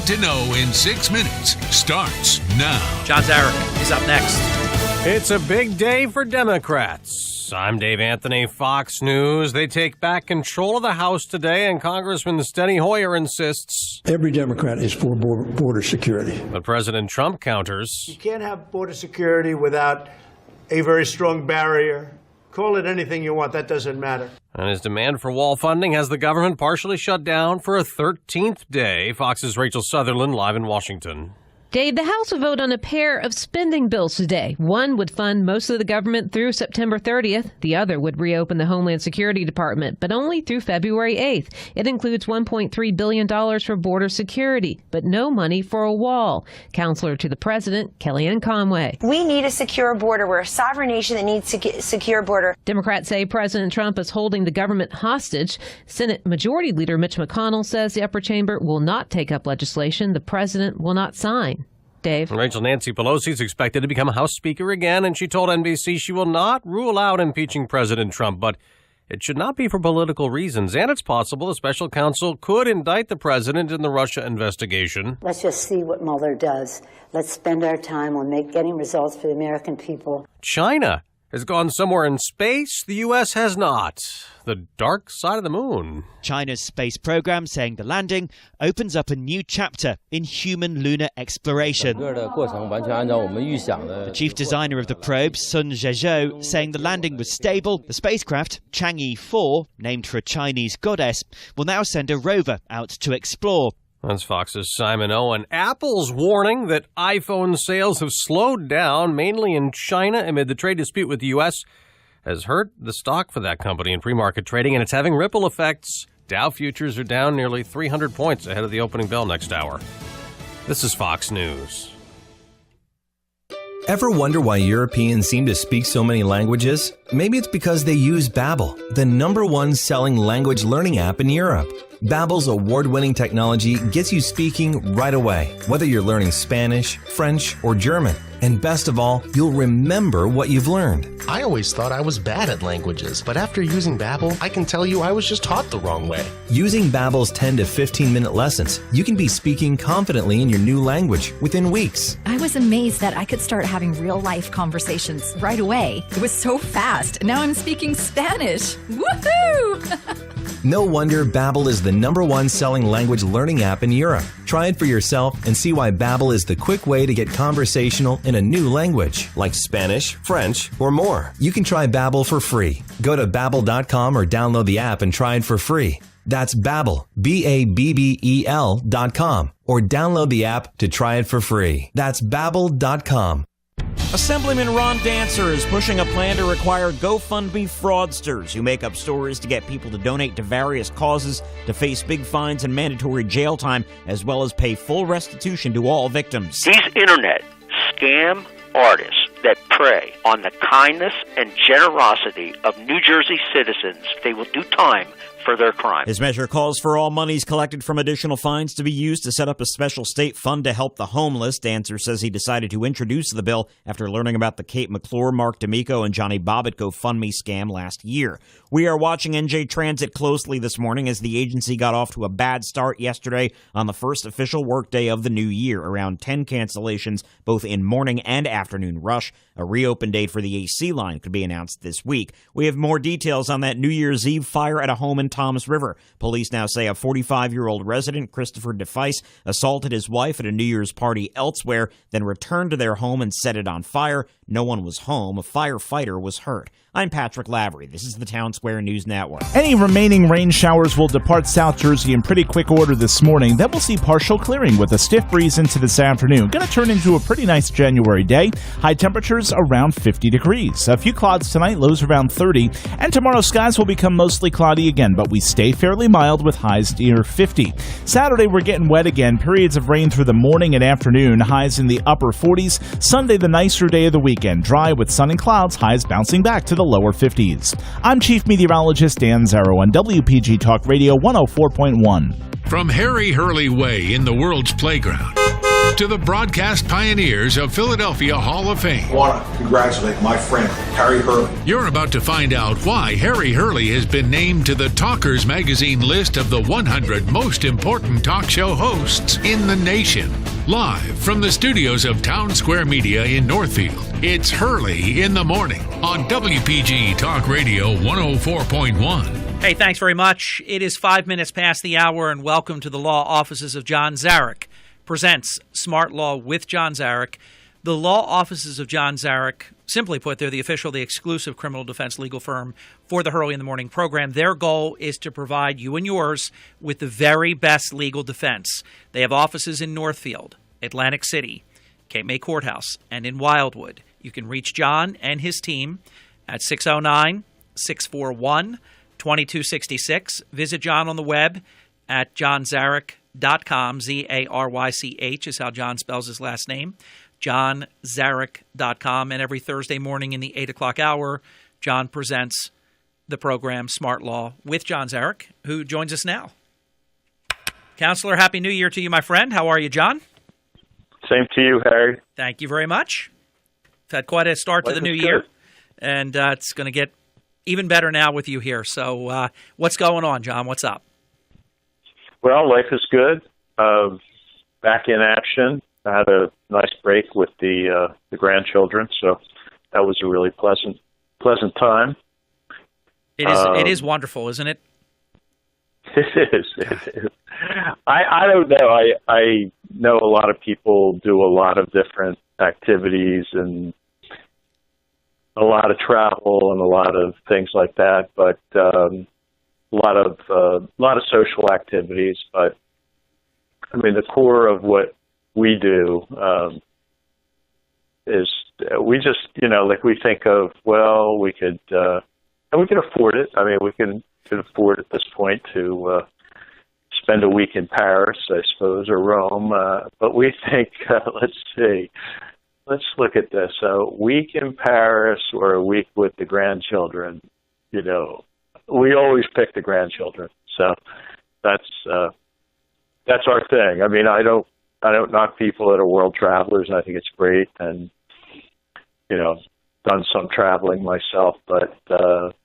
to know in 6 minutes starts now. John Zarek is up next. It's a big day for Democrats. I'm Dave Anthony, Fox News. They take back control of the House today, and Congressman Steny Hoyer insists every Democrat is for border security. But President Trump counters. You can't have border security without a very strong barrier. Call it anything you want. That doesn't matter. And his demand for wall funding has the government partially shut down for a 13th day. Fox's Rachel Sutherland live in Washington. Dave, the House will vote on a pair of spending bills today. One would fund most of the government through September 30th. The other would reopen the Homeland Security Department, but only through February 8th. It includes $1.3 billion for border security, but no money for a wall. Counselor to the president, Kellyanne Conway. We need a secure border. We're a sovereign nation that needs a secure border. Democrats say President Trump is holding the government hostage. Senate Majority Leader Mitch McConnell says the upper chamber will not take up legislation the president will not sign. Dave. Rachel, Nancy Pelosi is expected to become House Speaker again, and she told NBC she will not rule out impeaching President Trump, but it should not be for political reasons. And it's possible the special counsel could indict the president in the Russia investigation. Let's just see what Mueller does. Let's spend our time on getting results for the American people. China has gone somewhere in space the U.S. has not. The dark side of the moon. China's space program saying the landing opens up a new chapter in human lunar exploration. The chief designer of the probe, Sun Zhezhou, saying the landing was stable. The spacecraft, Chang'e 4, named for a Chinese goddess, will now send a rover out to explore. That's Fox's Simon Owen. Apple's warning that iPhone sales have slowed down, mainly in China, amid the trade dispute with the U.S., has hurt the stock for that company in pre-market trading, and it's having ripple effects. Dow futures are down nearly 300 points ahead of the opening bell next hour. This is Fox News. Ever wonder why Europeans seem to speak so many languages? Maybe it's because they use Babbel, the #1 selling language learning app in Europe. Babbel's award-winning technology gets you speaking right away, whether you're learning Spanish, French, or German. And best of all, you'll remember what you've learned. I always thought I was bad at languages, but after using Babbel, I can tell you I was just taught the wrong way. Using Babbel's 10 to 15-minute lessons, you can be speaking confidently in your new language within weeks. I was amazed that I could start having real-life conversations right away. It was so fast. Now I'm speaking Spanish. Woohoo! No wonder Babbel is the #1 selling language learning app in Europe. Try it for yourself and see why Babbel is the quick way to get conversational in a new language, like Spanish, French, or more. You can try Babbel for free. Go to Babbel.com or download the app and try it for free. That's Babbel, Babbel.com, or download the app to try it for free. That's Babbel.com. Assemblyman Ron Dancer is pushing a plan to require GoFundMe fraudsters who make up stories to get people to donate to various causes to face big fines and mandatory jail time, as well as pay full restitution to all victims. These internet scam artists that prey on the kindness and generosity of New Jersey citizens, they will do time for their crime. His measure calls for all monies collected from additional fines to be used to set up a special state fund to help the homeless. Dancer says he decided to introduce the bill after learning about the Kate McClure, Mark D'Amico, and Johnny Bobbitt GoFundMe scam last year. We are watching NJ Transit closely this morning as the agency got off to a bad start yesterday on the first official workday of the new year. Around 10 cancellations, both in morning and afternoon rush. A reopen date for the AC line could be announced this week. We have more details on that New Year's Eve fire at a home in Thomas River. Police now say a 45-year-old resident, Christopher DeFice, assaulted his wife at a New Year's party elsewhere, then returned to their home and set it on fire. No one was home. A firefighter was hurt. I'm Patrick Lavery. This is the Town Square News Network. Any remaining rain showers will depart South Jersey in pretty quick order this morning. Then we'll see partial clearing with a stiff breeze into this afternoon. Going to turn into a pretty nice January day. High temperatures around 50 degrees. A few clouds tonight, lows around 30. And tomorrow skies will become mostly cloudy again, but we stay fairly mild with highs near 50. Saturday we're getting wet again. Periods of rain through the morning and afternoon. Highs in the upper 40s. Sunday the nicer day of the weekend. Dry with sun and clouds. Highs bouncing back to the lower 50s. I'm Chief Meteorologist Dan Zarrow on WPG Talk Radio 104.1. From Harry Hurley Way in the world's playground to the broadcast pioneers of Philadelphia Hall of Fame. I want to congratulate my friend, Harry Hurley. You're about to find out why Harry Hurley has been named to the Talkers Magazine list of the 100 most important talk show hosts in the nation. Live from the studios of Town Square Media in Northfield, it's Hurley in the Morning on WPG Talk Radio 104.1. Hey, thanks very much. It is 5 minutes past the hour, and welcome to the law offices of John Zarek. Presents Smart Law with John Zarek. The law offices of John Zarek, simply put, they're the official, the exclusive criminal defense legal firm for the Hurley in the Morning program. Their goal is to provide you and yours with the very best legal defense. They have offices in Northfield, Atlantic City, Cape May Courthouse, and in Wildwood. You can reach John and his team at 609-641-2266. Visit John on the web at johnzarek.com. Zarych is how John spells his last name. johnzarek.com. And every Thursday morning in the 8 o'clock hour, John presents the program Smart Law with John Zarek, who joins us now. Counselor, Happy New Year to you, my friend. How are you, John? Same to you, Harry. Thank you very much. We've had quite a start to the new year, and it's going to get even better now with you here. So what's going on, John? What's up? Well, life is good. Back in action. I had a nice break with the grandchildren, so that was a really pleasant time. It is wonderful, isn't it? It is. I don't know. I know a lot of people do a lot of different activities and a lot of travel and a lot of things like that, but a lot of social activities. But I mean, the core of what we do is we just, like we think of, well, we could, and we can afford it. I mean, we can afford at this point to spend a week in Paris, I suppose, or Rome. But we think, let's look at this. A week in Paris or a week with the grandchildren, we always pick the grandchildren. So that's our thing. I mean, I don't knock people that are world travelers, and I think it's great. And, done some traveling myself, but,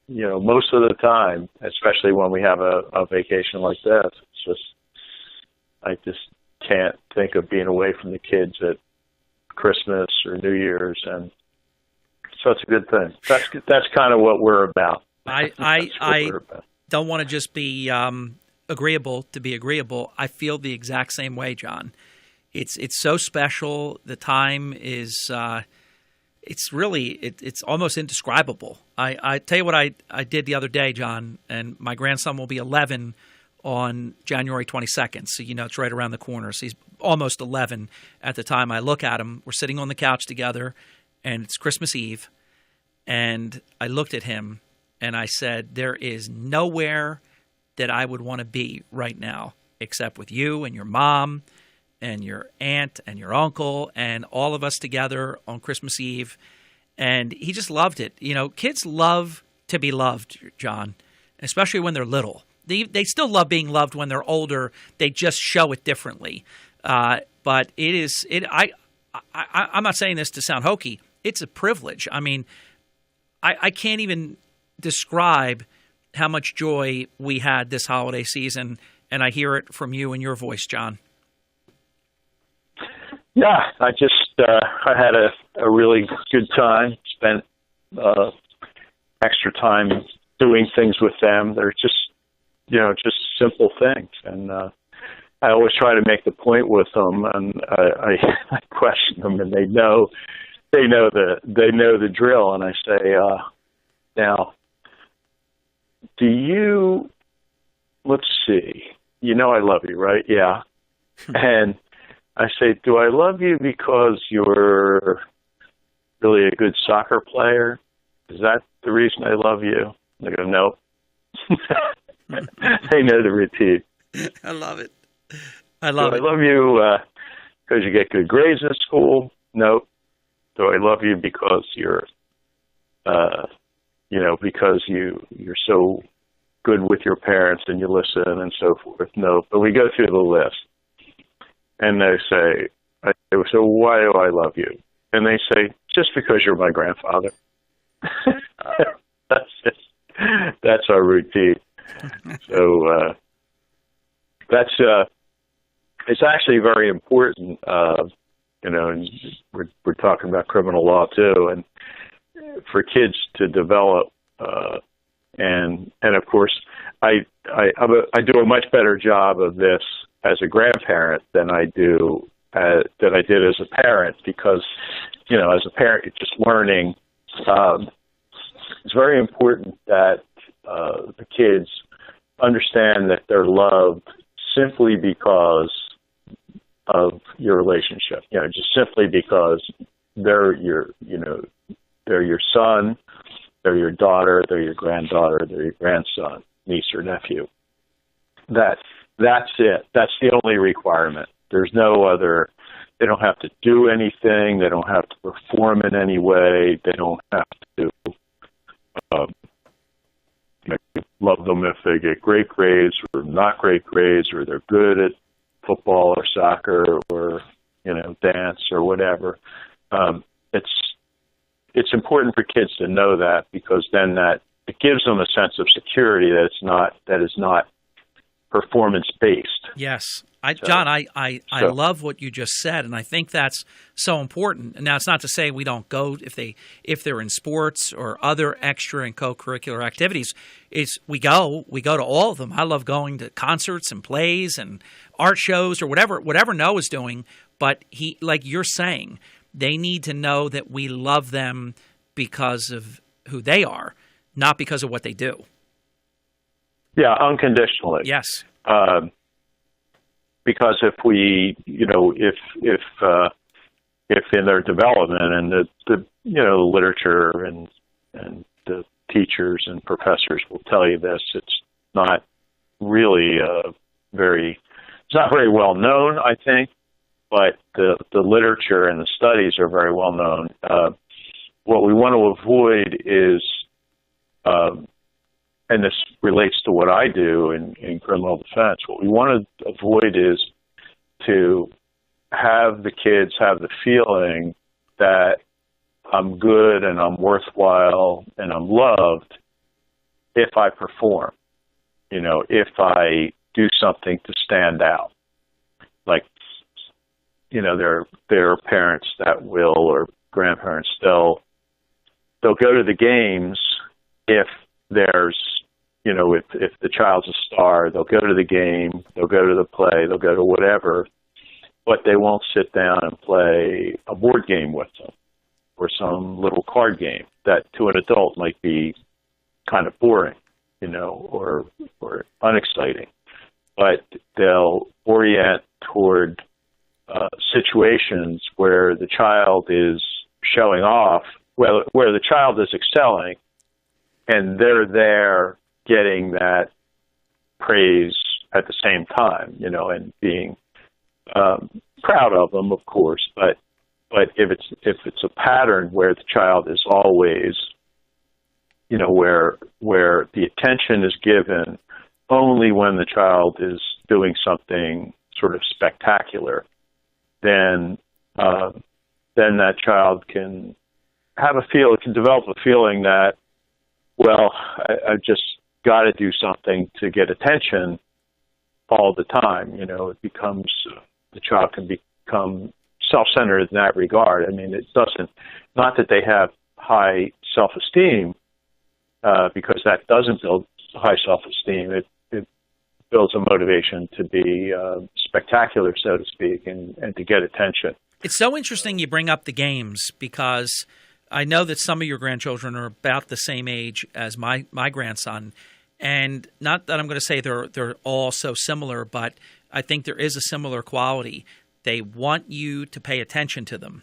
most of the time, especially when we have a vacation like this, I just can't think of being away from the kids at Christmas or New Year's, and so it's a good thing. That's kind of what we're about. I don't want to just be agreeable to be agreeable. I feel the exact same way, John. It's so special. The time is it's almost indescribable. I tell you what I did the other day, John, and my grandson will be 11 on January 22nd. So, it's right around the corner. So he's almost 11 at the time I look at him. We're sitting on the couch together, and it's Christmas Eve. And I looked at him, and I said, there is nowhere that I would want to be right now except with you and your mom and your aunt and your uncle and all of us together on Christmas Eve. And he just loved it. Kids love to be loved, John, especially when they're little. They still love being loved when they're older. They just show it differently. But I'm not saying this to sound hokey. It's a privilege. I mean, I can't even describe how much joy we had this holiday season, and I hear it from you and your voice, John. Yeah, I had a really good time, spent extra time doing things with them. They're just simple things. And I always try to make the point with them, and I question them, and they know the drill. And I say, now, let's see, I love you, right? Yeah. And I say, do I love you because you're really a good soccer player? Is that the reason I love you? They go, no. They know the routine. I love it. Do I love you because you get good grades in school? No. Do I love you because you're, because you're so good with your parents and you listen and so forth? No. But we go through the list. And they say, I say, so why do I love you? And they say, just because you're my grandfather. That's our routine. So it's actually very important. And we're talking about criminal law too, and for kids to develop. And of course, I do a much better job of this as a grandparent than I did as a parent, because as a parent you're just learning. It's very important that the kids understand that they're loved simply because of your relationship. Just simply because they're your son, they're your daughter, they're your granddaughter, they're your grandson, niece or nephew. That's it. That's the only requirement. There's no other. They don't have to do anything. They don't have to perform in any way. They don't have to love them if they get great grades or not great grades, or they're good at football or soccer or dance or whatever. It's important for kids to know that, because then that it gives them a sense of security that is not performance based. Yes. John, I love what you just said, and I think that's so important. Now, it's not to say we don't go if they're in sports or other extra and co-curricular activities. We go to all of them. I love going to concerts and plays and art shows or whatever Noah's doing. But like you're saying, they need to know that we love them because of who they are, not because of what they do. Yeah, unconditionally. Yes. Because if we, if in their development, and the literature and the teachers and professors will tell you this, it's not really it's not very well known, I think, but the literature and the studies are very well known. What we want to avoid is, and this relates to what I do in criminal defense, what we want to avoid is to have the kids have the feeling that I'm good and I'm worthwhile and I'm loved if I perform, if I do something to stand out. Like, there are parents that will, or grandparents, they'll go to the games if there's, if the child's a star, they'll go to the game, they'll go to the play, they'll go to whatever, but they won't sit down and play a board game with them or some little card game that to an adult might be kind of boring, or unexciting. But they'll orient toward situations where the child is showing off, where the child is excelling, and they're there getting that praise at the same time, and being proud of them, of course. But if it's a pattern where the child is always, where the attention is given only when the child is doing something sort of spectacular, then that child can develop a feeling that, well, I've just got to do something to get attention all the time. It becomes, the child can become self-centered in that regard. I mean, it doesn't, not that they have high self-esteem, because that doesn't build high self-esteem. It builds a motivation to be spectacular, so to speak, and to get attention. It's so interesting you bring up the games, because I know that some of your grandchildren are about the same age as my grandson, and not that I'm going to say they're all so similar, but I think there is a similar quality. They want you to pay attention to them.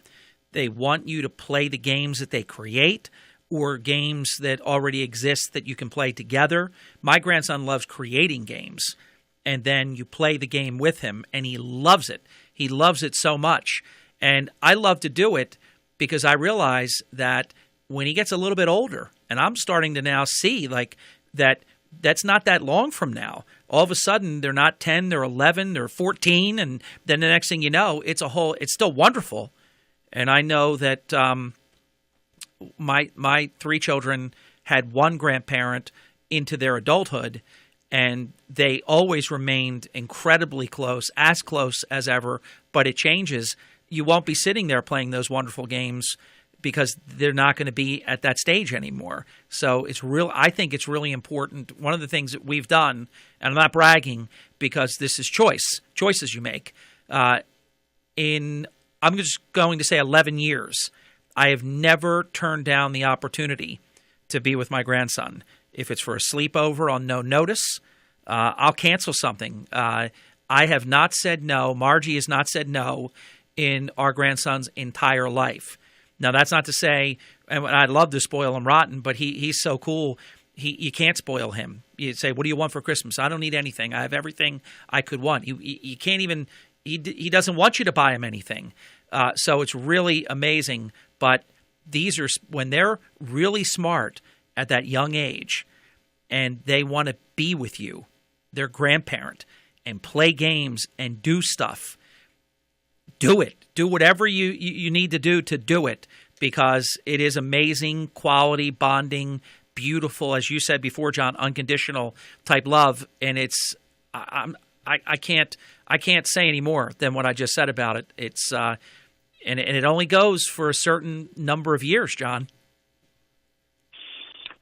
They want you to play the games that they create, or games that already exist that you can play together. My grandson loves creating games, and then you play the game with him, and he loves it. He loves it so much, and I love to do it, because I realize that when he gets a little bit older, and I'm starting to now see like that That's not that long from now. All of a sudden, they're not 10, they're 11, they're 14, and then the next thing you know, it's still wonderful. And I know that my three children had one grandparent into their adulthood, and they always remained incredibly close as ever, but it changes. You won't be sitting there playing those wonderful games because they're not going to be at that stage anymore. So I think it's really important. One of the things that we've done, and I'm not bragging because this is choices you make. I'm just going to say 11 years, I have never turned down the opportunity to be with my grandson. If it's for a sleepover on no notice, I'll cancel something. I have not said no. Margie has not said no in our grandson's entire life. Now, that's not to say, and I'd love to spoil him rotten, but he's so cool, you can't spoil him. You say, what do you want for Christmas? I don't need anything. I have everything I could want. You can't even, he doesn't want you to buy him anything. So it's really amazing. But these are, when they're really smart at that young age and they want to be with you, their grandparent, and play games and do stuff, do it. Do whatever you need to do it, because it is amazing quality, bonding, beautiful, as you said before, John, unconditional type love. And it's I can't say any more than what I just said about it. It's and it only goes for a certain number of years, John.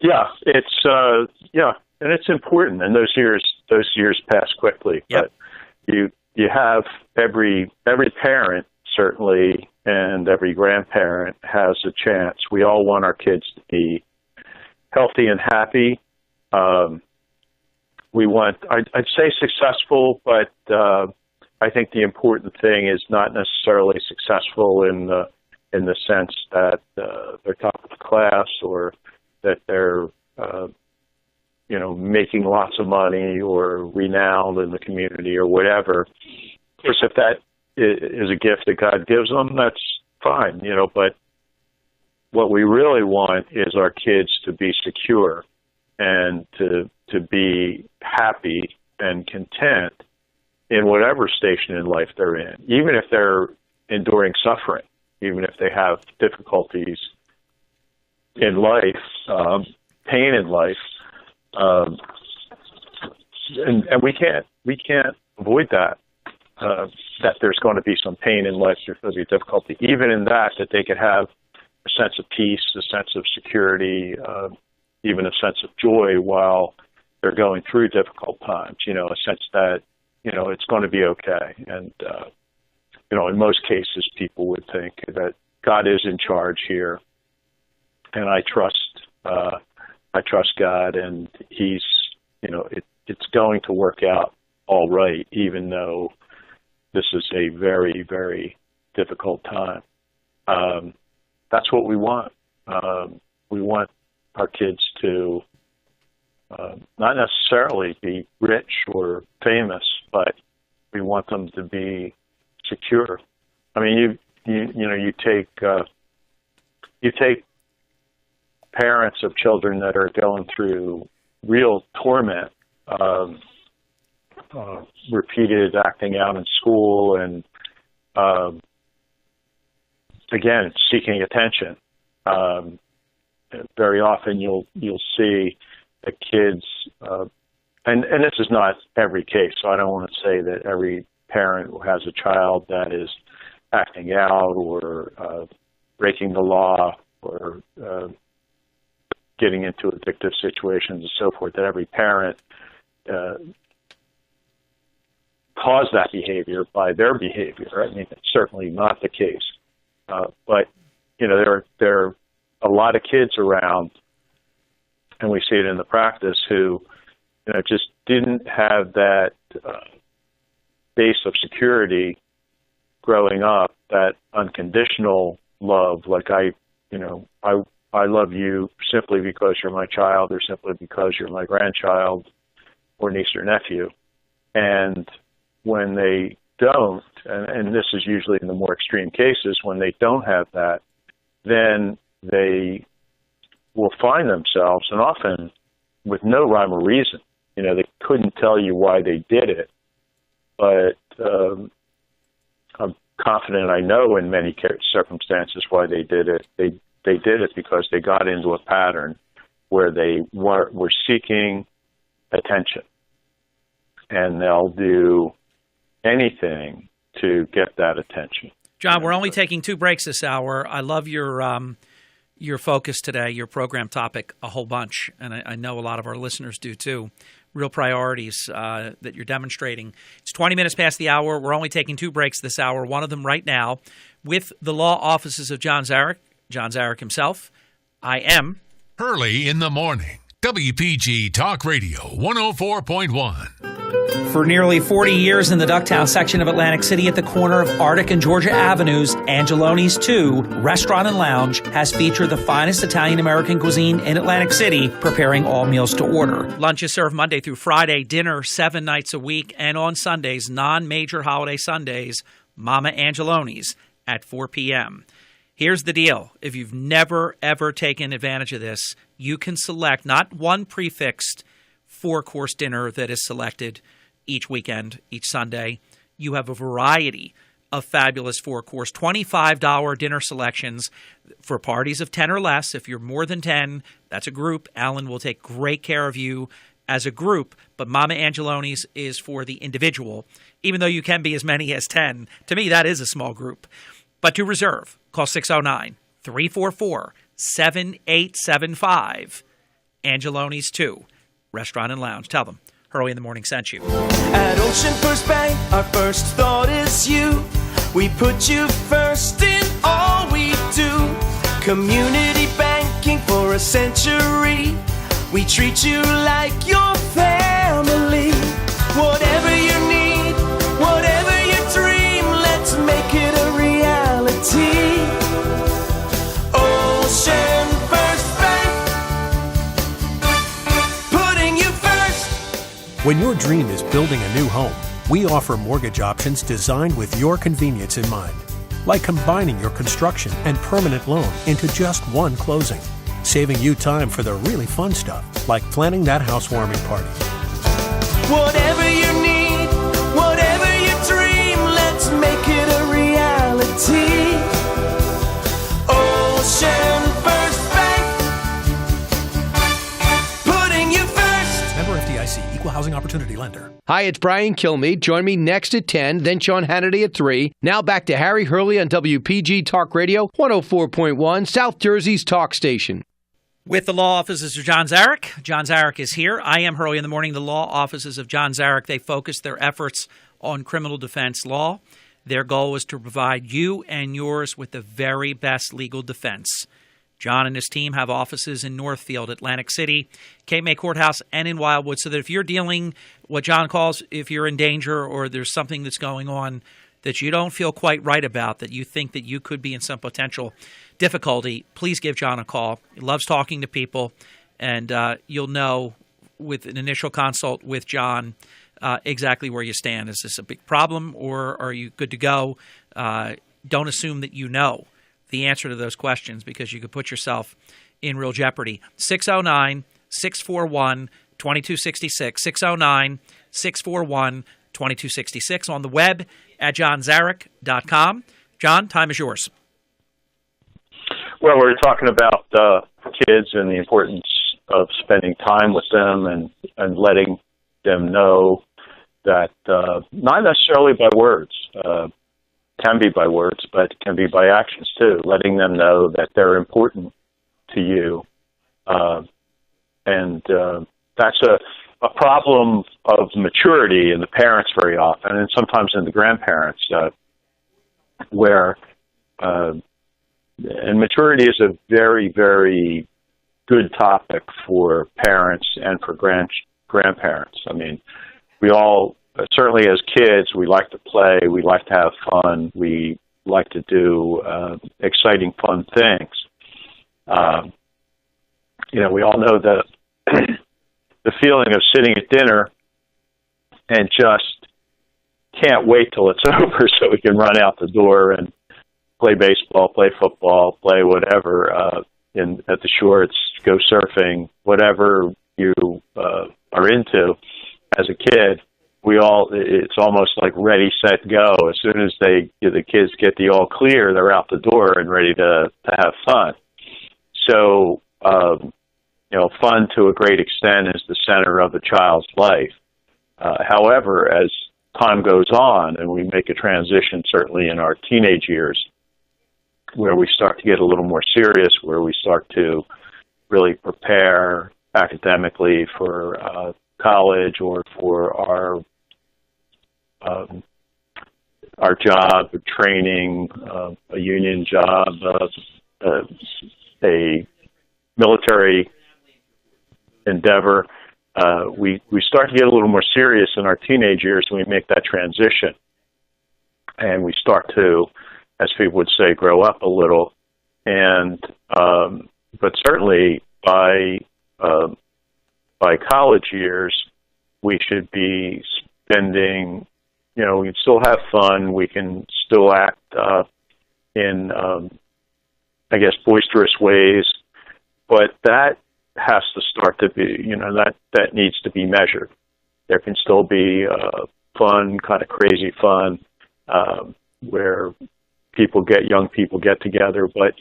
Yeah, it's and it's important. And those years pass quickly. Yep. But you have every parent, certainly, and every grandparent has a chance. We all want our kids to be healthy and happy. We want, I'd say successful, but I think the important thing is not necessarily successful in the sense that they're top of the class or that they're making lots of money or renowned in the community or whatever. Of course, if that is a gift that God gives them, that's fine, but what we really want is our kids to be secure and to be happy and content in whatever station in life they're in, even if they're enduring suffering, even if they have difficulties in life, pain in life, and we can't avoid that. That there's going to be some pain in life, there's going to be difficulty. Even in that they could have a sense of peace, a sense of security, even a sense of joy while they're going through difficult times. A sense that it's going to be okay. And in most cases, people would think that God is in charge here, and I trust God, and He's it's going to work out all right, even though this is a very, very difficult time. That's what we want. We want our kids to not necessarily be rich or famous, but we want them to be secure. I mean, you take parents of children that are going through real torment, repeated acting out in school, and again, seeking attention. Very often you'll see the kids, and this is not every case, so I don't want to say that every parent who has a child that is acting out or breaking the law or getting into addictive situations and so forth, that every parent caused that behavior by their behavior. I mean, it's certainly not the case. But, there are a lot of kids around, and we see it in the practice, who, just didn't have that base of security growing up, that unconditional love, like I love you simply because you're my child or simply because you're my grandchild or niece or nephew. And when they don't, and this is usually in the more extreme cases, when they don't have that, then they will find themselves, and often with no rhyme or reason. You know, they couldn't tell you why they did it, but I'm confident I know in many circumstances why they did it. They did it because they got into a pattern where they were seeking attention, and they'll do anything to get that attention. John, we're only taking 2 breaks this hour. I love your focus today, your program topic, a whole bunch, and I know a lot of our listeners do too. Real priorities that you're demonstrating. It's 20 minutes past the hour. We're only taking 2 breaks this hour, one of them right now, with the law offices of John Zarek himself. I am Hurley in the morning. WPG Talk Radio 104.1. For nearly 40 years in the Ducktown section of Atlantic City at the corner of Arctic and Georgia Avenues, Angeloni's 2 Restaurant and Lounge has featured the finest Italian-American cuisine in Atlantic City, preparing all meals to order. Lunch is served Monday through Friday, dinner 7 nights a week, and on Sundays, non-major holiday Sundays, Mama Angeloni's at 4 p.m. Here's the deal. If you've never, ever taken advantage of this, you can select not one prefixed 4-course dinner that is selected each weekend, each Sunday. You have a variety of fabulous 4-course, $25 dinner selections for parties of 10 or less. If you're more than 10, that's a group. Alan will take great care of you as a group, but Mama Angeloni's is for the individual, even though you can be as many as 10. To me, that is a small group. But to reserve, call 609-344-7875. Angeloni's 2, Restaurant and Lounge. Tell them Hurley in the Morning sent you. At Ocean First Bank, our first thought is you. We put you first in all we do. Community banking for a century. We treat you like your family. Whatever you need, whatever you dream, let's make it a reality. Ocean First Bank, putting you first. When your dream is building a new home, we offer mortgage options designed with your convenience in mind, like combining your construction and permanent loan into just one closing, saving you time for the really fun stuff, like planning that housewarming party. Whatever you need, whatever you dream, let's make it a reality. Ocean First Bank, putting you first. Member FDIC, Equal Housing Opportunity Lender. Hi, it's Brian Kilmeade. Join me next at 10, then Sean Hannity at 3. Now back to Harry Hurley on WPG Talk Radio, 104.1, South Jersey's talk station. With the law offices of John Zarek. John Zarek is here. I am Hurley in the Morning. The law offices of John Zarek, they focus their efforts on criminal defense law. Their goal is to provide you and yours with the very best legal defense. John and his team have offices in Northfield, Atlantic City, Cape May Courthouse, and in Wildwood, so that if you're dealing what John calls, if you're in danger or there's something that's going on that you don't feel quite right about, that you think that you could be in some potential difficulty, please give John a call. He loves talking to people, and you'll know with an initial consult with John exactly where you stand. Is this a big problem, or are you good to go? Don't assume that you know the answer to those questions, because you could put yourself in real jeopardy. 609-641-2266, 609-641-2266 on the web at johnzarek.com. John, time is yours. Well, we're talking about kids and the importance of spending time with them and letting them know that not necessarily by words, can be by words, but can be by actions too, letting them know that they're important to you. And that's a problem of maturity in the parents very often, and sometimes in the grandparents, where and maturity is a very, very good topic for parents and for grandparents. I mean, we all, certainly as kids, we like to play, we like to have fun, we like to do exciting, fun things. We all know that the feeling of sitting at dinner and just can't wait till it's over so we can run out the door and play baseball, play football, play whatever, at the shore, go surfing, whatever you are into as a kid, it's almost like ready, set, go. As soon as the kids get the all clear, they're out the door and ready to have fun. So, fun to a great extent is the center of a child's life. However, as time goes on and we make a transition, certainly in our teenage years, where we start to get a little more serious, where we start to really prepare academically for college or for our job or training, a union job, a military endeavor, we start to get a little more serious in our teenage years when we make that transition. And we start to, as people would say, grow up a little. And but certainly by college years, we should be spending, we can still have fun, we can still act in, boisterous ways, but that has to start to be, that needs to be measured. There can still be fun, kind of crazy fun, where young people get together, but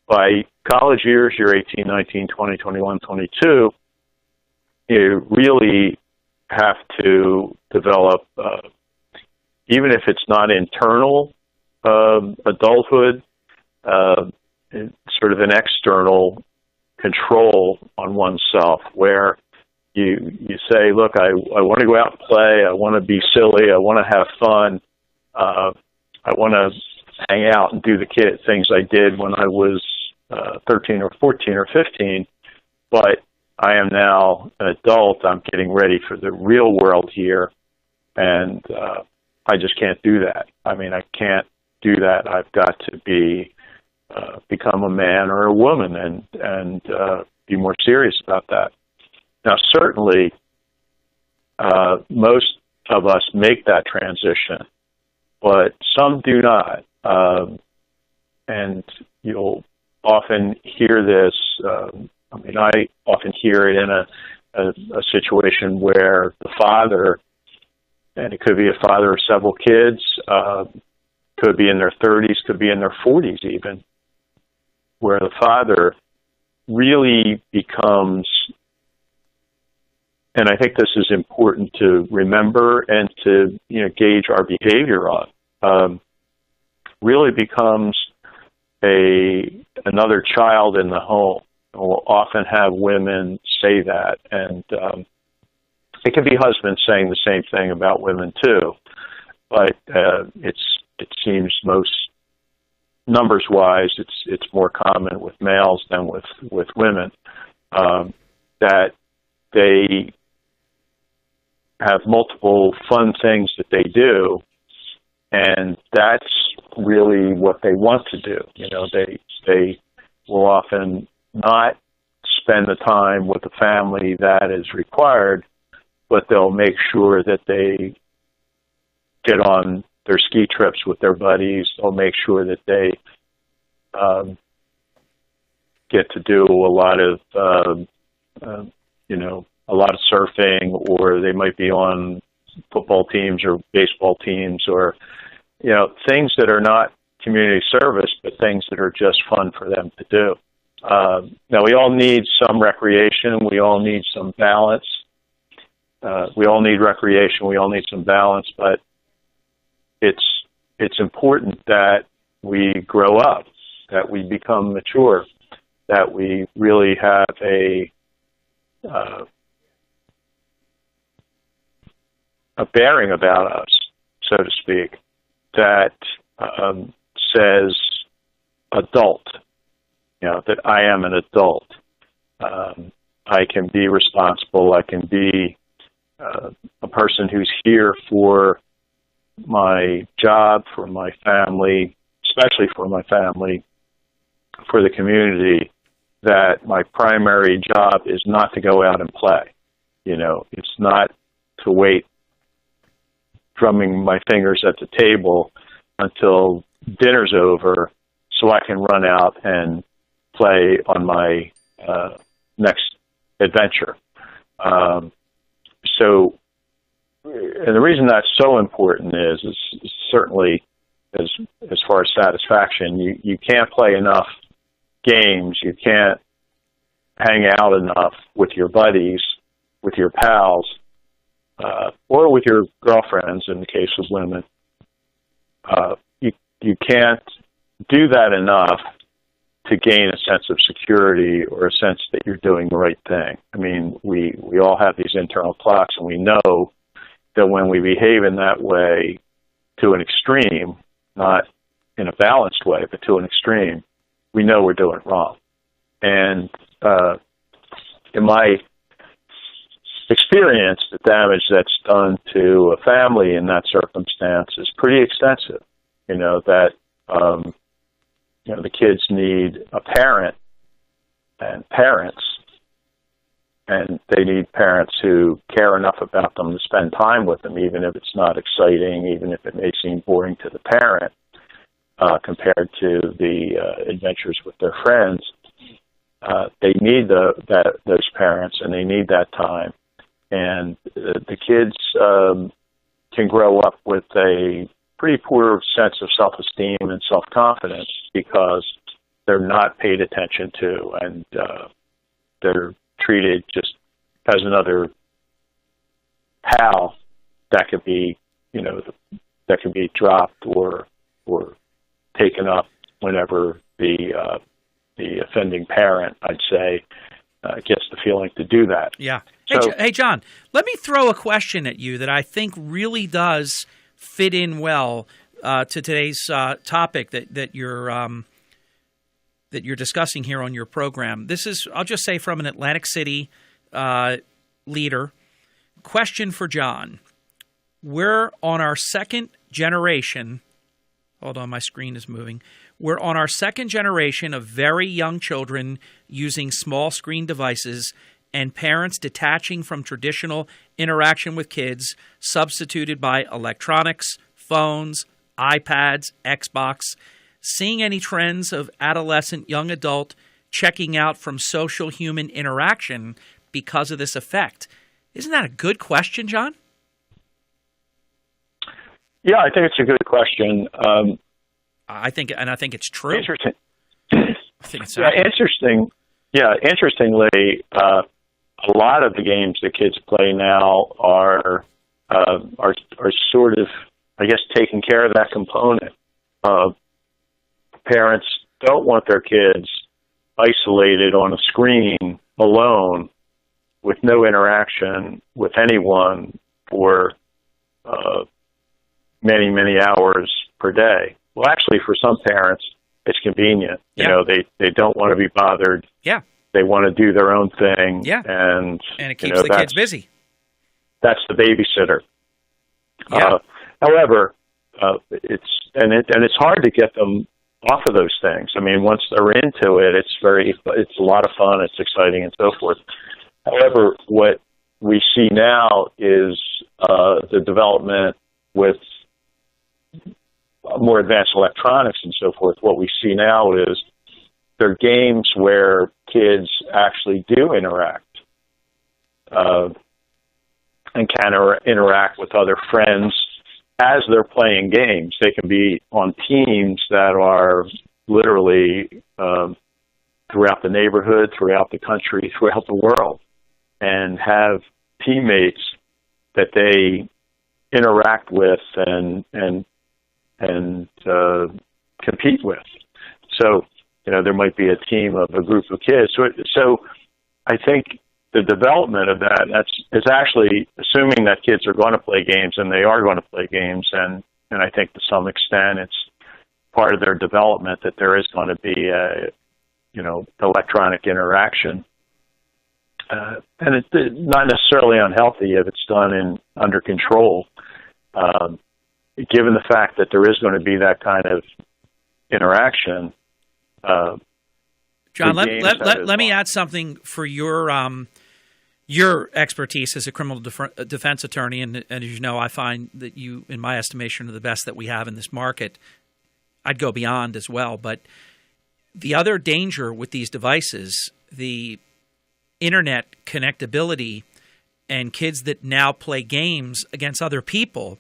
by college years, you're 18, 19, 20, 21, 22, you really have to develop, even if it's not internal adulthood, sort of an external control on oneself, where you say, look, I want to go out and play, I want to be silly, I want to have fun, I want to hang out and do the things I did when I was 13 or 14 or 15, but I am now an adult, I'm getting ready for the real world here, and I just can't do that. I mean, I can't do that. I've got to become a man or a woman and be more serious about that. Now, certainly, most of us make that transition, but some do not. And you'll often hear this. I often hear it in a situation where the father, and it could be a father of several kids, could be in their 30s, could be in their 40s even, where the father really becomes, and I think this is important to remember and to gauge our behavior on, really becomes another child in the home. We'll often have women say that, and it can be husbands saying the same thing about women too, but it seems most numbers-wise, it's more common with males than with women, that they have multiple fun things that they do, and that's really what they want to do. They will often not spend the time with the family that is required, but they'll make sure that they get on their ski trips with their buddies. They'll make sure that they get to do a lot of surfing, or they might be on football teams or baseball teams, or things that are not community service, but things that are just fun for them to do. Now, we all need some recreation. We all need some balance. We all need recreation. We all need some balance, but it's important that we grow up, that we become mature, that we really have a bearing about us, so to speak, that says adult, that I am an adult. I can be responsible. I can be a person who's here for my job, for my family, especially for my family, for the community, that my primary job is not to go out and play. It's not to wait drumming my fingers at the table until dinner's over so I can run out and play on my next adventure. So, and the reason that's so important is certainly as far as satisfaction, you can't play enough games, you can't hang out enough with your buddies, with your pals, or with your girlfriends in the case of women. You can't do that enough to gain a sense of security or a sense that you're doing the right thing. I mean, we all have these internal clocks, and we know that when we behave in that way to an extreme, not in a balanced way, but to an extreme, we know we're doing it wrong. And in my experience, the damage that's done to a family in that circumstance is pretty extensive. You know, that the kids need a parent and parents, and they need parents who care enough about them to spend time with them, even if it's not exciting, even if it may seem boring to the parent compared to the adventures with their friends. They need those parents, and they need that time. And the kids can grow up with a pretty poor sense of self-esteem and self-confidence because they're not paid attention to, and they're treated just as another pal that could be, that could be dropped or taken up whenever the offending parent, I'd say, gets the feeling to do that. Yeah. So, hey, John, let me throw a question at you that I think really does fit in well to today's topic that you're discussing here on your program. This is, I'll just say, from an Atlantic City leader. Question for John. We're on our second generation. Hold on, my screen is moving. We're on our second generation of very young children using small screen devices and parents detaching from traditional interaction with kids, substituted by electronics, phones, iPads, Xbox. Seeing any trends of adolescent, young adult checking out from social human interaction because of this effect? Isn't that a good question, John? Yeah, I think it's a good question. I think it's true. Interesting. I think it's interesting. Yeah, interestingly, a lot of the games that kids play now are sort of, I guess, taking care of that component. Parents don't want their kids isolated on a screen alone with no interaction with anyone for many, many hours per day. Well, actually, for some parents, it's convenient. Yeah. You know, they don't want to be bothered. Yeah. They want to do their own thing. Yeah. And it keeps the kids busy. That's the babysitter. Yeah. However, it's hard to get them off of those things. I mean, once they're into it, it's a lot of fun, it's exciting, and so forth. However, what we see now is the development with more advanced electronics and so forth. What we see now is there are games where kids actually do interact and can interact with other friends as they're playing games. They can be on teams that are literally throughout the neighborhood, throughout the country, throughout the world, and have teammates that they interact with and compete with. So, there might be a team of a group of kids. So I think the development of that is actually assuming that kids are going to play games, and they are going to play games, and I think to some extent it's part of their development that there is going to be electronic interaction. And it's not necessarily unhealthy if it's done under control. Given the fact that there is going to be that kind of interaction. John, let me add something for your expertise as a criminal defense attorney, and as you know, I find that you, in my estimation, are the best that we have in this market. I'd go beyond as well, but the other danger with these devices, the internet connectability, and kids that now play games against other people.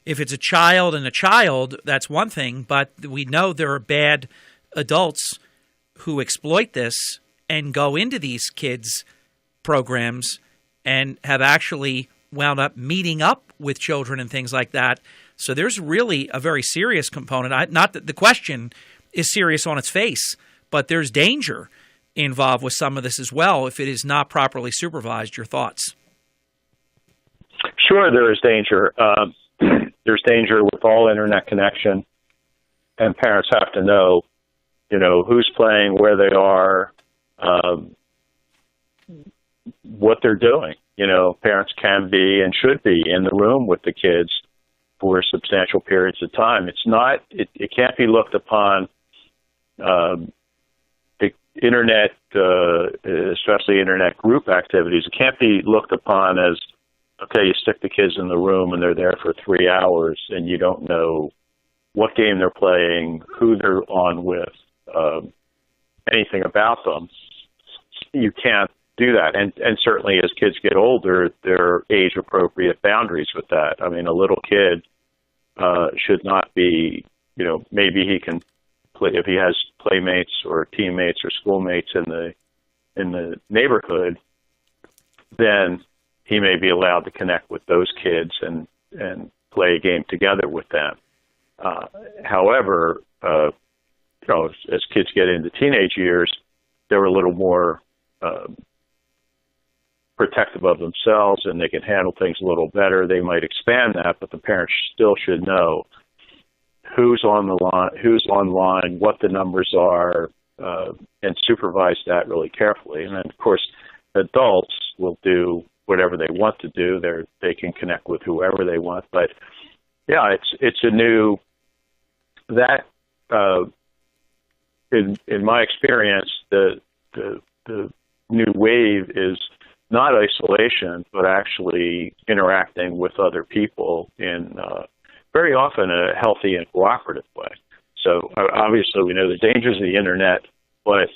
If it's a child and a child, that's one thing, but we know there are bad adults who exploit this and go into these kids' programs and have actually wound up meeting up with children and things like that. So there's really a very serious component. Not that the question is serious on its face, but there's danger involved with some of this as well if it is not properly supervised. Your thoughts? Sure, there is danger. There's danger with all internet connection, and parents have to know, who's playing, where they are, what they're doing. Parents can be and should be in the room with the kids for substantial periods of time. It can't be looked upon, the internet, especially internet group activities, it can't be looked upon as, okay, you stick the kids in the room and they're there for 3 hours and you don't know what game they're playing, who they're on with, anything about them. You can't do that. And certainly as kids get older, there are age-appropriate boundaries with that. I mean, a little kid should not be, maybe he can play, if he has playmates or teammates or schoolmates in the neighborhood, then he may be allowed to connect with those kids and play a game together with them. However, as kids get into teenage years, they're a little more protective of themselves and they can handle things a little better. They might expand that, but the parents still should know who's online, what the numbers are, and supervise that really carefully. And then, of course, adults will do whatever they want to do. They can connect with whoever they want. But yeah, it's a new that in my experience, the new wave is not isolation, but actually interacting with other people in very often a healthy and cooperative way. So obviously we know the dangers of the internet, but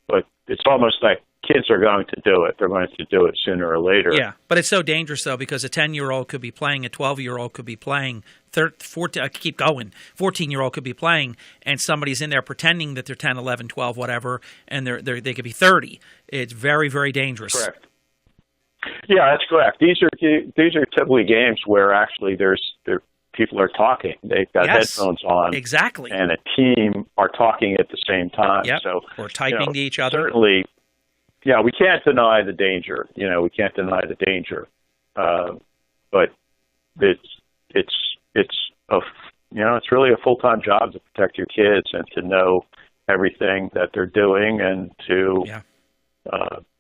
but it's almost like kids are going to do it. They're going to do it sooner or later. Yeah, but it's so dangerous, though, because a 10-year-old could be playing, a 12-year-old could be playing, 14-year-old could be playing, and somebody's in there pretending that they're 10, 11, 12, whatever, and they could be 30. It's very, very dangerous. Correct. Yeah, that's correct. These are typically games where actually people are talking. They've got headphones on. Exactly. And a team are talking at the same time. Yep. So, or typing to each other. Certainly, yeah, we can't deny the danger. We can't deny the danger. But it's really a full-time job to protect your kids and to know everything that they're doing and to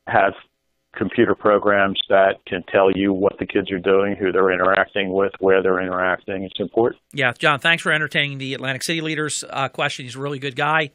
have computer programs that can tell you what the kids are doing, who they're interacting with, where they're interacting. It's important. Yeah, John, thanks for entertaining the Atlantic City leader's question. He's a really good guy.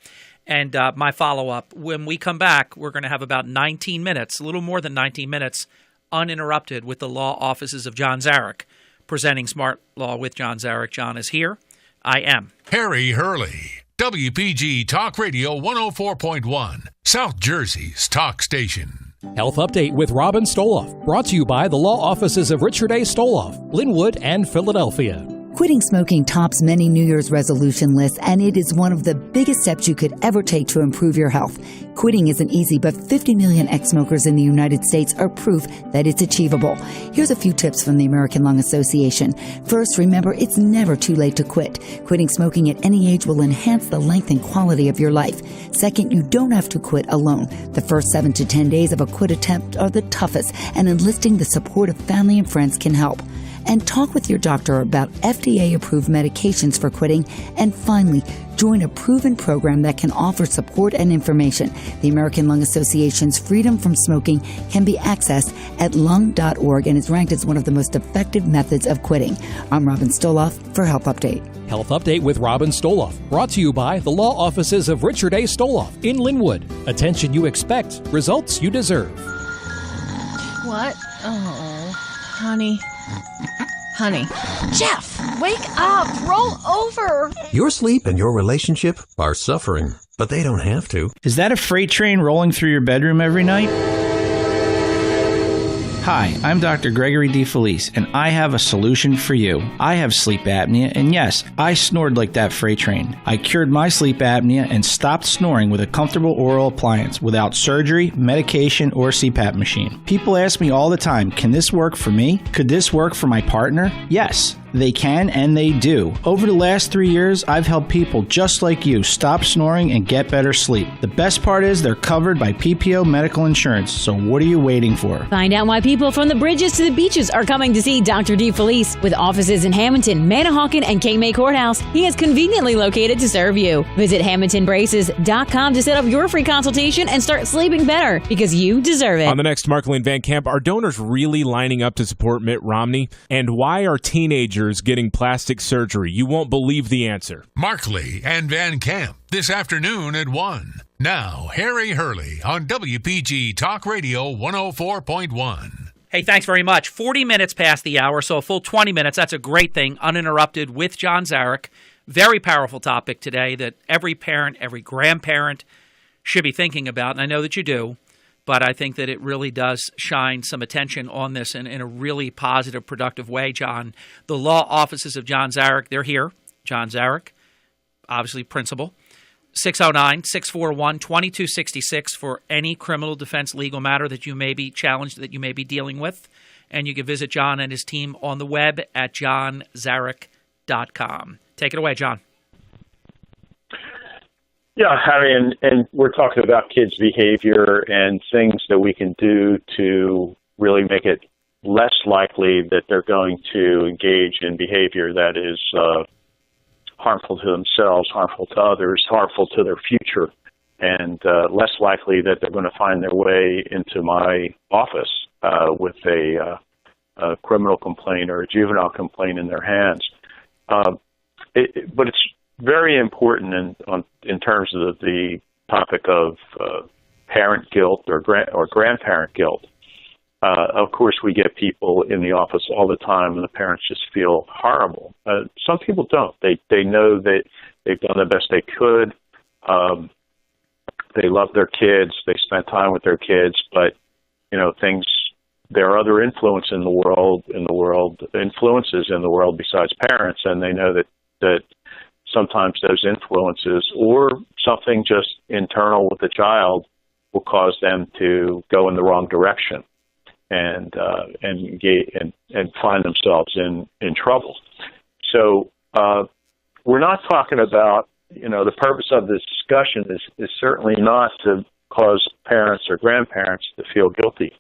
And my follow-up, when we come back, we're going to have about 19 minutes, a little more than 19 minutes, uninterrupted with the law offices of John Zarek, presenting Smart Law with John Zarek. John is here. I am Harry Hurley, WPG Talk Radio 104.1, South Jersey's talk station. Health Update with Robin Stoloff, brought to you by the law offices of Richard A. Stoloff, Linwood, and Philadelphia. Quitting smoking tops many New Year's resolution lists, and it is one of the biggest steps you could ever take to improve your health. Quitting isn't easy, but 50 million ex-smokers in the United States are proof that it's achievable. Here's a few tips from the American Lung Association. First, remember, it's never too late to quit. Quitting smoking at any age will enhance the length and quality of your life. Second, you don't have to quit alone. The first 7 to 10 days of a quit attempt are the toughest, and enlisting the support of family and friends can help. And talk with your doctor about FDA-approved medications for quitting. And finally, join a proven program that can offer support and information. The American Lung Association's Freedom from Smoking can be accessed at lung.org and is ranked as one of the most effective methods of quitting. I'm Robin Stoloff for Health Update. Health Update with Robin Stoloff, brought to you by the law offices of Richard A. Stoloff in Linwood. Attention you expect, results you deserve. What? Oh, honey. Honey. Jeff, wake up. Roll over. Your sleep and your relationship are suffering, but they don't have to. Is that a freight train rolling through your bedroom every night? Hi, I'm Dr. Gregory DeFelice, and I have a solution for you. I have sleep apnea, and yes, I snored like that freight train. I cured my sleep apnea and stopped snoring with a comfortable oral appliance without surgery, medication, or CPAP machine. People ask me all the time, can this work for me? Could this work for my partner? Yes. They can and they do. Over the last 3 years, I've helped people just like you stop snoring and get better sleep. The best part is they're covered by PPO medical insurance, so what are you waiting for? Find out why people from the bridges to the beaches are coming to see Dr. DeFelice. With offices in Hamilton, Manahawkin, and Cape May Courthouse, he is conveniently located to serve you. Visit HamiltonBraces.com to set up your free consultation and start sleeping better, because you deserve it. On the next Markley and Van Camp, are donors really lining up to support Mitt Romney? And why are teenagers getting plastic surgery? You won't believe the answer. Markley and Van Camp this afternoon at 1. Now, Harry Hurley on WPG Talk Radio 104.1. Hey, thanks very much. 40 minutes past the hour, so a full 20 minutes. That's a great thing, uninterrupted with John Zarek. Very powerful topic today that every parent, every grandparent should be thinking about, and I know that you do. But I think that it really does shine some attention on this in a really positive, productive way, John. The law offices of John Zarek, they're here. John Zarek, obviously principal. 609-641-2266 for any criminal defense legal matter that you may be challenged, that you may be dealing with. And you can visit John and his team on the web at johnzarek.com. Take it away, John. Yeah, Harry, and we're talking about kids' behavior and things that we can do to really make it less likely that they're going to engage in behavior that is harmful to themselves, harmful to others, harmful to their future, and less likely that they're going to find their way into my office with a criminal complaint or a juvenile complaint in their hands. But it's very important in terms of the topic of parent guilt or grandparent guilt. Of course, we get people in the office all the time, and the parents just feel horrible. Some people don't. They know that they've done the best they could. They love their kids. They spend time with their kids, but there are other influences in the world besides parents, and they know that sometimes those influences or something just internal with the child will cause them to go in the wrong direction and find themselves in trouble. So we're not talking about, the purpose of this discussion is certainly not to cause parents or grandparents to feel guilty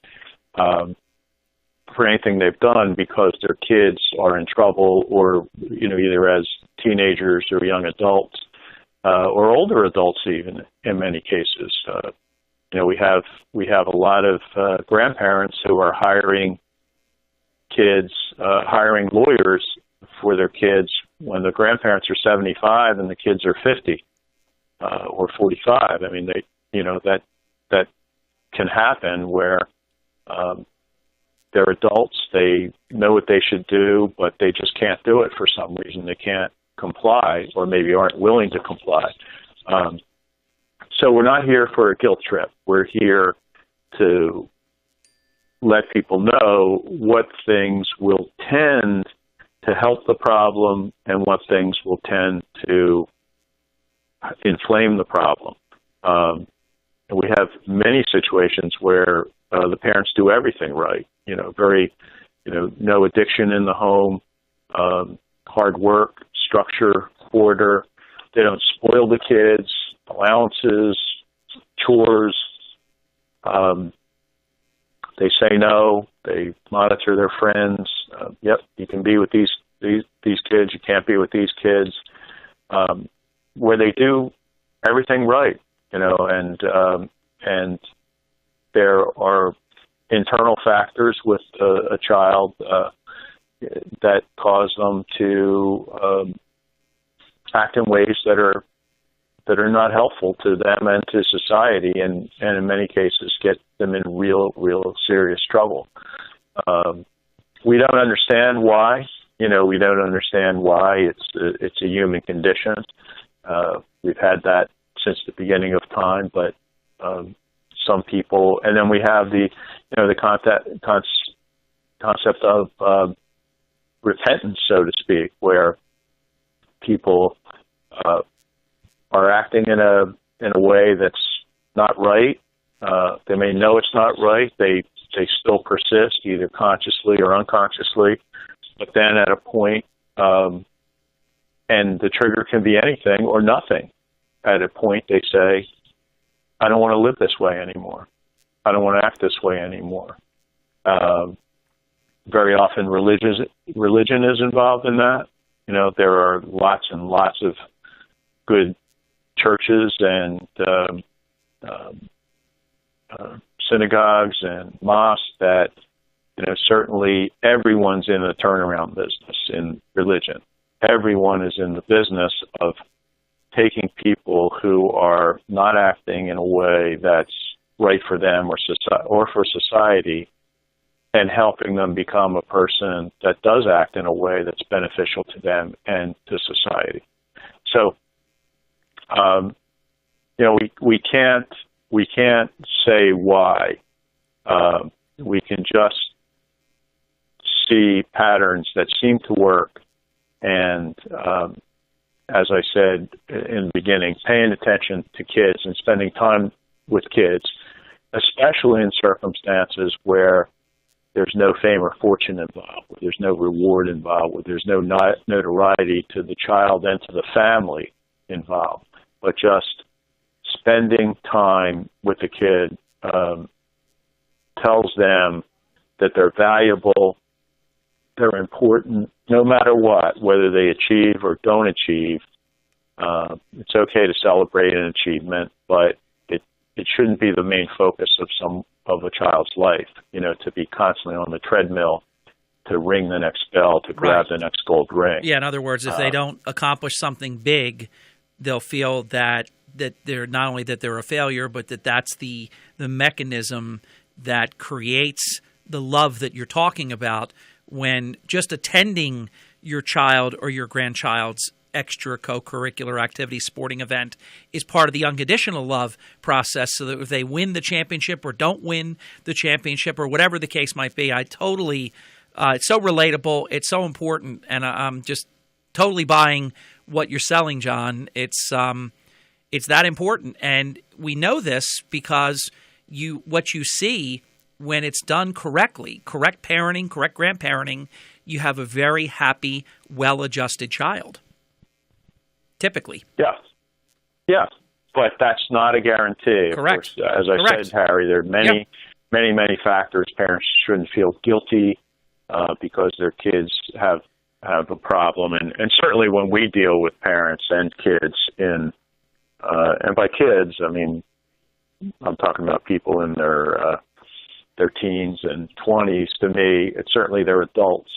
for anything they've done because their kids are in trouble or, either as teenagers or young adults or older adults even in many cases. We have a lot of grandparents who are hiring lawyers for their kids when the grandparents are 75 and the kids are 50 or 45. I mean, that can happen where they're adults, they know what they should do, but they just can't do it for some reason. They can't comply or maybe aren't willing to comply. So we're not here for a guilt trip. We're here to let people know what things will tend to help the problem and what things will tend to inflame the problem. And we have many situations where the parents do everything right. No addiction in the home, hard work, structure, order. They don't spoil the kids, allowances, chores. They say no. They monitor their friends. Yep, you can be with these kids. You can't be with these kids. Where they do everything right, and there are internal factors with a child that cause them to act in ways that are not helpful to them and to society, and in many cases get them in real serious trouble. We don't understand why. We don't understand why. It's a human condition. We've had that since the beginning of time, but some people, and then we have the concept of repentance, so to speak, where people are acting in a way that's not right. They may know it's not right. They still persist, either consciously or unconsciously. But then at a point, and the trigger can be anything or nothing. At a point, they say, "I don't want to live this way anymore. I don't want to act this way anymore." Very often, religion is involved in that. You know, there are lots and lots of good churches and synagogues and mosques that, you know, certainly everyone's in the turnaround business in religion. Everyone is in the business of taking people who are not acting in a way that's right for them or for society, and helping them become a person that does act in a way that's beneficial to them and to society. So, you know, we can't say why. We can just see patterns that seem to work, and as I said in the beginning, paying attention to kids and spending time with kids, especially in circumstances where there's no fame or fortune involved, where there's no reward involved, where there's no notoriety to the child and to the family involved, but just spending time with the kid tells them that they're valuable, they're important, no matter what, whether they achieve or don't achieve. It's okay to celebrate an achievement, but it shouldn't be the main focus of a child's life, you know, to be constantly on the treadmill to ring the next bell, to grab the next gold ring. Yeah, in other words, if they don't accomplish something big, they'll feel that they're not only that they're a failure, but that's the mechanism that creates the love that you're talking about, when just attending your child or your grandchild's extra co-curricular activity, sporting event, is part of the unconditional love process, so that if they win the championship or don't win the championship or whatever the case might be, I totally, it's so relatable, it's so important, and I'm just totally buying what you're selling, John. It's that important, and we know this because what you see when it's done correctly, correct parenting, correct grandparenting, you have a very happy, well-adjusted child. Typically. Yes, but that's not a guarantee. Correct. Of course, as I said, Harry, there are many factors. Parents shouldn't feel guilty because their kids have a problem, and certainly when we deal with parents and kids and by kids, I mean, I'm talking about people in their teens and 20s. To me, it's certainly they're adults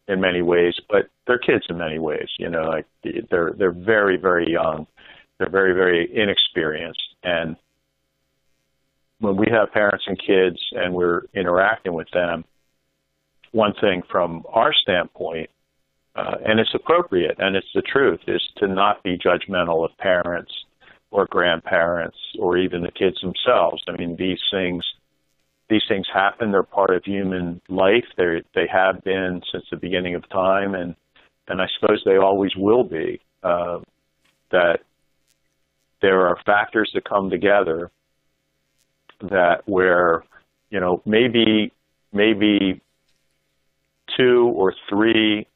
in many ways, but they're kids in many ways. You know, like they're very, very young. They're very, very inexperienced. And when we have parents and kids and we're interacting with them, one thing from our standpoint, and it's appropriate and it's the truth, is to not be judgmental of parents or grandparents or even the kids themselves. I mean, these things happen. They're part of human life. They have been since the beginning of time, and I suppose they always will be. That there are factors that come together that where, you know, maybe 2 or 3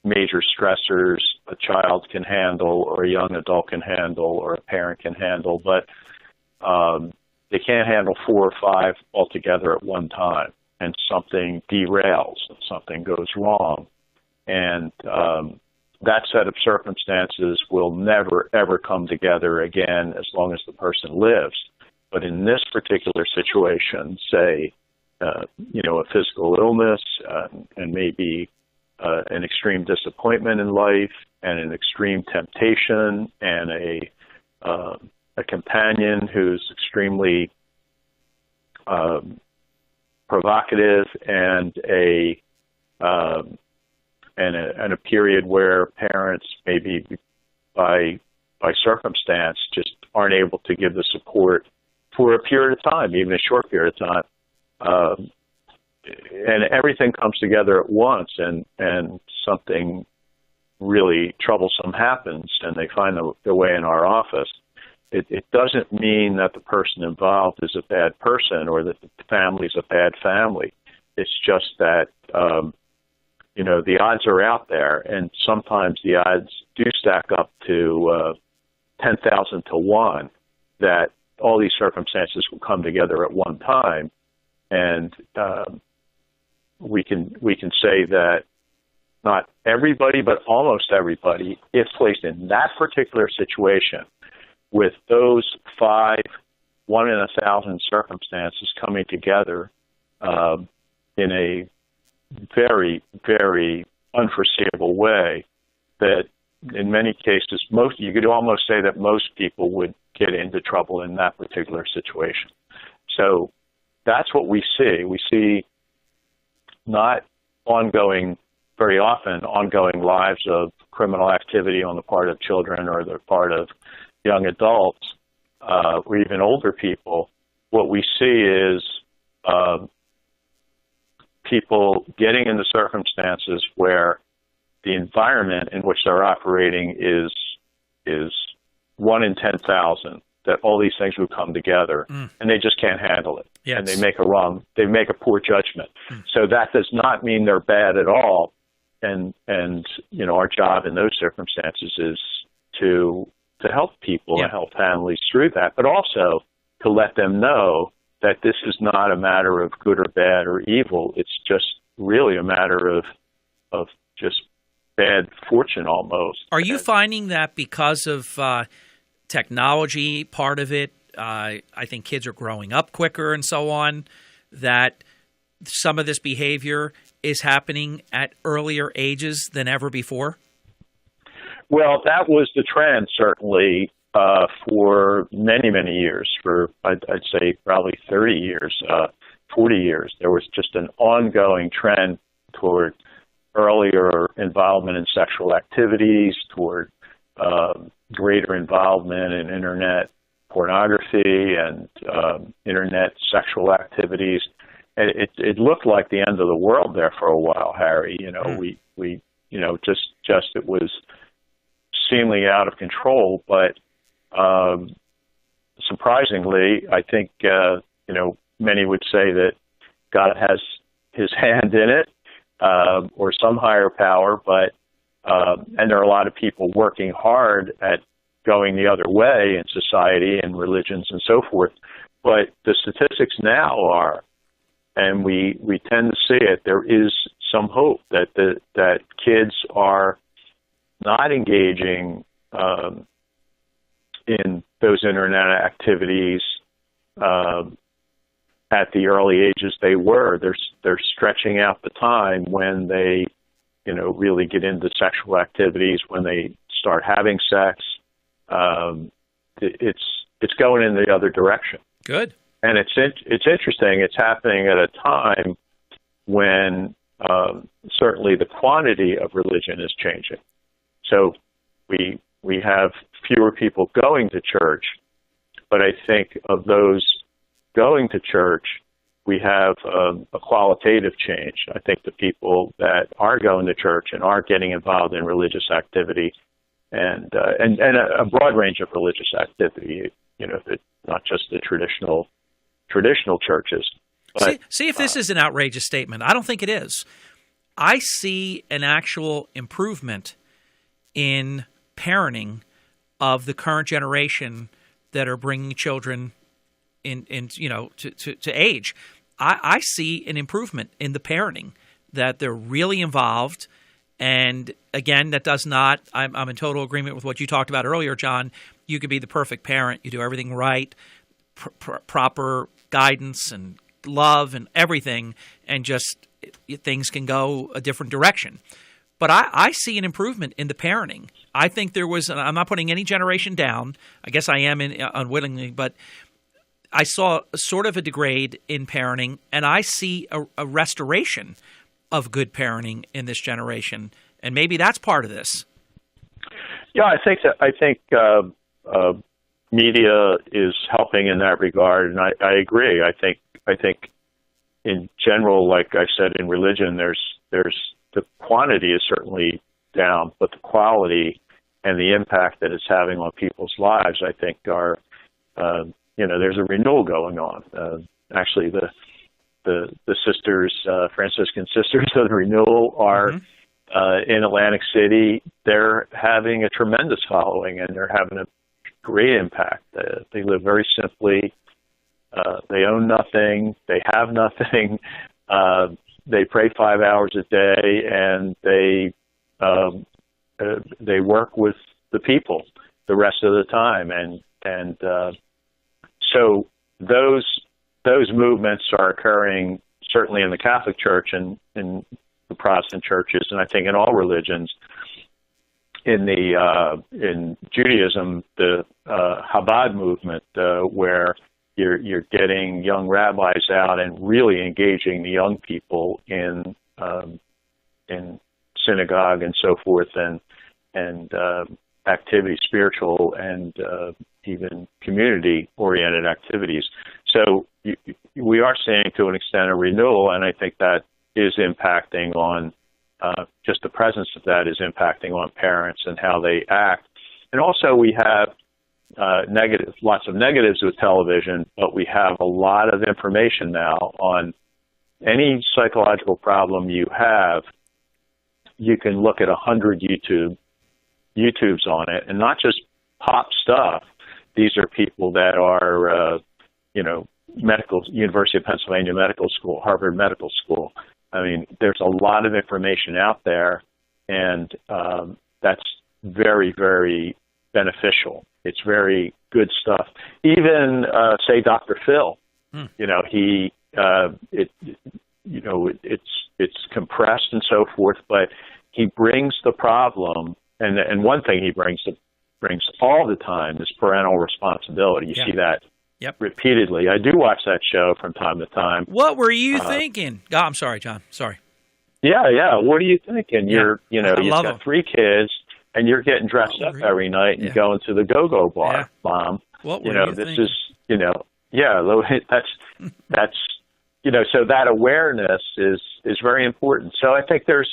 major stressors a child can handle, or a young adult can handle, or a parent can handle, but they can't handle 4 or 5 altogether at one time, and something derails, and something goes wrong. And that set of circumstances will never, ever come together again as long as the person lives. But in this particular situation, say, a physical illness and maybe an extreme disappointment in life and an extreme temptation and a companion who's extremely provocative and a period where parents maybe by circumstance just aren't able to give the support for a period of time, even a short period of time. everything comes together at once, and something really troublesome happens, and they find their way in our office. It doesn't mean that the person involved is a bad person or that the family's a bad family. It's just that, the odds are out there, and sometimes the odds do stack up to 10,000 to 1 that all these circumstances will come together at one time. And we can say that not everybody, but almost everybody, if placed in that particular situation, with those 5 1 in 1,000 circumstances coming together in a very, very unforeseeable way, that in many cases, you could almost say that most people would get into trouble in that particular situation. So that's what we see. We see not very often ongoing lives of criminal activity on the part of children or the part of young adults or even older people. What we see is people getting into circumstances where the environment in which they're operating is 1 in 10,000, that all these things would come together, and they just can't handle it. Yes. And they make a poor judgment. So that does not mean they're bad at all. And our job in those circumstances is to help people and help families through that, but also to let them know that this is not a matter of good or bad or evil. It's just really a matter of just bad fortune almost. Are you finding that because of technology, part of it, I think kids are growing up quicker and so on, that some of this behavior is happening at earlier ages than ever before? Well, that was the trend, certainly, for many, many years, for I'd say probably 30 years, 40 years. There was just an ongoing trend toward earlier involvement in sexual activities, toward greater involvement in Internet pornography and Internet sexual activities. And it looked like the end of the world there for a while, Harry. We just it was seemingly out of control, but surprisingly, I think many would say that God has His hand in it, or some higher power, but and there are a lot of people working hard at going the other way in society and religions and so forth. But the statistics now are, and we tend to see it, there is some hope that kids are not engaging in those Internet activities at the early ages they were. They're stretching out the time when they, really get into sexual activities, when they start having sex. It's going in the other direction. Good. And it's interesting. It's happening at a time when certainly the quantity of religion is changing. So we have fewer people going to church, but I think of those going to church, we have a qualitative change. I think the people that are going to church and are getting involved in religious activity and a broad range of religious activity, not just the traditional churches. But, see if this is an outrageous statement. I don't think it is. I see an actual improvement in parenting of the current generation that are bringing children to age. I see an improvement in the parenting, that they're really involved. And again, that does not, I'm in total agreement with what you talked about earlier, John. You could be the perfect parent. You do everything right, proper guidance and love and everything, and just things can go a different direction. But I see an improvement in the parenting. I think there was, and I'm not putting any generation down. I guess I am unwittingly, but I saw sort of a degrade in parenting, and I see a restoration of good parenting in this generation. And maybe that's part of this. Yeah, I think media is helping in that regard, and I agree. I think in general, like I said, in religion, there's the quantity is certainly down, but the quality and the impact that it's having on people's lives, I think, are there's a renewal going on. Actually, the sisters, Franciscan Sisters of the Renewal, are in Atlantic City. They're having a tremendous following, and they're having a great impact. They live very simply. They own nothing. They have nothing. They pray 5 hours a day, and they work with the people the rest of the time. And so those movements are occurring certainly in the Catholic Church and in the Protestant churches, and I think in all religions. In Judaism, the Chabad movement, where you're getting young rabbis out and really engaging the young people in synagogue and so forth, and activities, spiritual and even community-oriented activities. So we are seeing, to an extent, a renewal, and I think that is impacting on just the presence of that is impacting on parents and how they act. And also we have lots of negatives with television, but we have a lot of information now on any psychological problem you have. You can look at 100 YouTubes on it, and not just pop stuff. These are people that are, University of Pennsylvania Medical School, Harvard Medical School. I mean, there's a lot of information out there, and that's very, very beneficial. It's very good stuff. Even, say, Dr. Phil, it's compressed and so forth, but he brings the problem, and one thing he brings all the time is parental responsibility. You see that repeatedly. I do watch that show from time to time. What were you thinking? Oh, I'm sorry, John. Sorry. Yeah. What are you thinking? You've got 3 kids, and you're getting dressed up every night and going to the go-go bar, Mom. What were you thinking? That's so that awareness is very important. So I think there's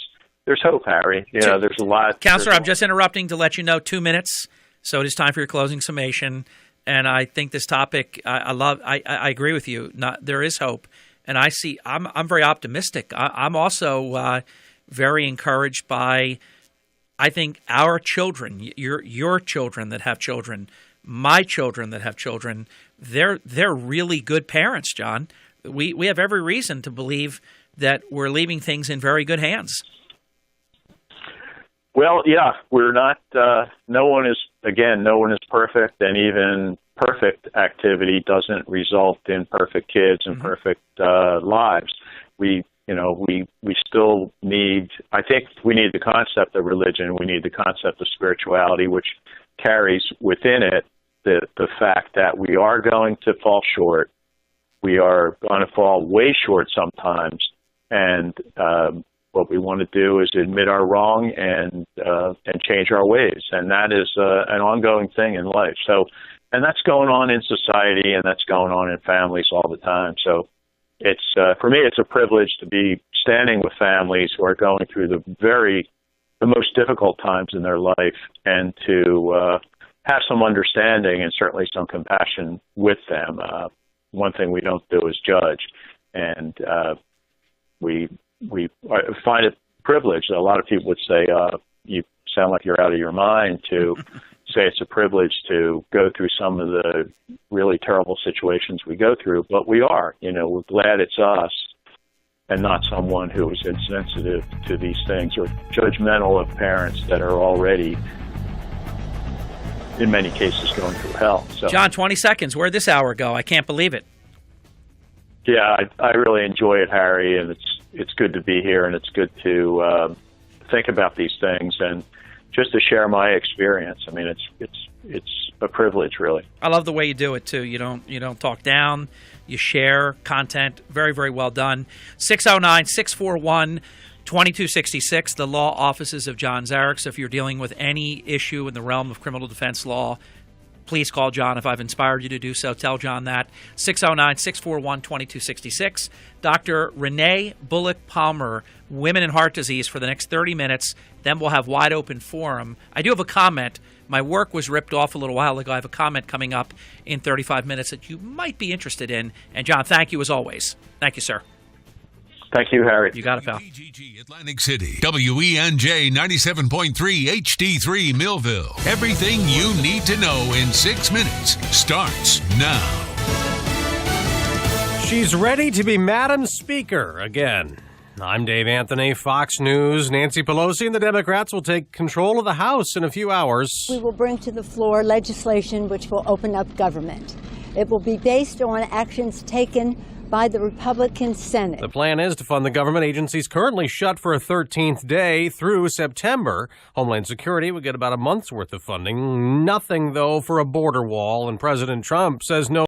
hope, Harry. There's a lot. Counselor, I'm just interrupting to let you know 2 minutes. So it is time for your closing summation. And I think this topic, I agree with you. There is hope. And I'm very optimistic. I'm also very encouraged by, I think, our children, your children that have children, my children that have children, they're really good parents, John. We have every reason to believe that we're leaving things in very good hands. Well, yeah, we're not, no one is perfect, and even perfect activity doesn't result in perfect kids and perfect lives. We still need, I think we need the concept of religion, we need the concept of spirituality, which carries within it the fact that we are going to fall short. We are going to fall way short sometimes, and what we want to do is admit our wrong and change our ways, and that is an ongoing thing in life. So, and that's going on in society, and that's going on in families all the time. So, it's for me, it's a privilege to be standing with families who are going through the most difficult times in their life, and to have some understanding and certainly some compassion with them. One thing we don't do is judge, and we find it privileged. A lot of people would say, you sound like you're out of your mind to say it's a privilege to go through some of the really terrible situations we go through, but we are. We're glad it's us and not someone who is insensitive to these things or judgmental of parents that are already, in many cases, going through hell. So, John, 20 seconds. Where'd this hour go? I can't believe it. Yeah, I really enjoy it, Harry, and it's good to be here, and it's good to think about these things and just to share my experience. I mean, it's a privilege, really. I love the way you do it too. You don't talk down. You share content. Very, very well done. 609-641-2266, the law offices of John Zarek. So if you're dealing with any issue in the realm of criminal defense law, please call John. If I've inspired you to do so, tell John that. 609-641-2266. Dr. Renee Bullock-Palmer, Women and Heart Disease, for the next 30 minutes. Then we'll have wide open forum. I do have a comment. My work was ripped off a little while ago. I have a comment coming up in 35 minutes that you might be interested in. And, John, thank you as always. Thank you, sir. Thank you, Harry. You got it, pal. Atlantic City, WENJ 97.3 HD3 Millville. Everything you need to know in 6 minutes starts now. She's ready to be Madam Speaker again. I'm Dave Anthony, Fox News. Nancy Pelosi and the Democrats will take control of the House in a few hours. We will bring to the floor legislation which will open up government. It will be based on actions taken by the Republican Senate. The plan is to fund the government agencies currently shut for a 13th day through September. Homeland Security would get about a month's worth of funding. Nothing, though, for a border wall, and President Trump says no